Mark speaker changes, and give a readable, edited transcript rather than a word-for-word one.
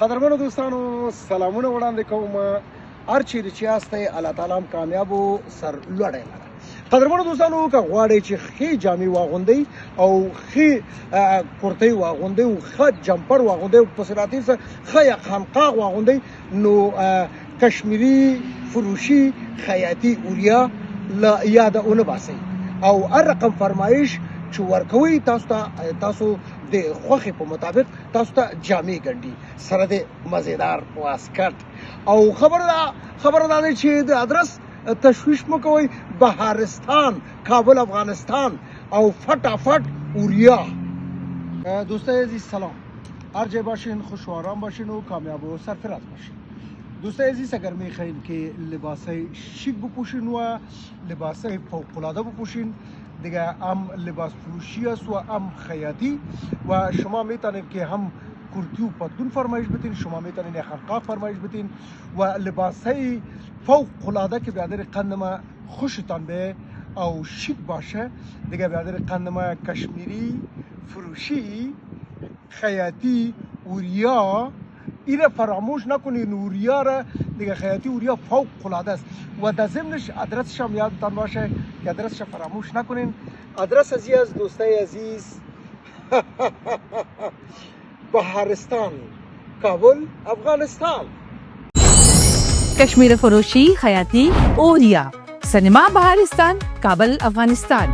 Speaker 1: قدرمنو دوستانو سلامونه وړاندې کوم. هر چیرې چې یاستئ الله تعالی هم کامیاب او سرلوړی لره. قدرمنو دوستانو که غواړئ چې ښې جامې واغوندئ او ښې کورتۍ واغوندئ او ښه جمپر واغوندئ او په صراطي سره ښه خانقاه واغوندئ نو کشمیري فروشي خیاطي اوریا له یاده ونه باسئ او هر رقم فرمایش چې ورکوئ تاسو د خوښې په مطابق تاسو ته جامې ګنډي سره د مزیدار واسکټ او خبره دا ده چې د ادرس تشویش مو کوئ. بهارستان، کابل، افغانستان او فटाफट اوریا. دوستای عزیز سلام، هر جای باشین خوش و آرام باشین و کامیاب و سرفراز باشین. دوستای عزیز اگر میخواین که لباسای شیک بپوشین و لباسای فوق‌العاده بپوشین دیگه هم لباس فروشی است و هم خیاطی و شما میتونید که هم کرتی و پتلون فرمایش بدین، شما میتونید خرقه فرمایش بدین و لباسای فوق العاده که بیادر قندما خوشتان به او شیک باشه دیگه بیادر قندما کشمیری فروشی خیاطی اوریا اینه فراموش نکنین. اوریا را دیگه خیاطی اوریا فوق العاده است و در ضمنش ادرسش هم یادتان باشه که ادرسش فراموش نکنین. ادرس عزیز دوستای عزیز بهارستان، کابل، افغانستان.
Speaker 2: کشمیر فروشی خیاطی اوریا، سینما بهارستان، کابل، افغانستان.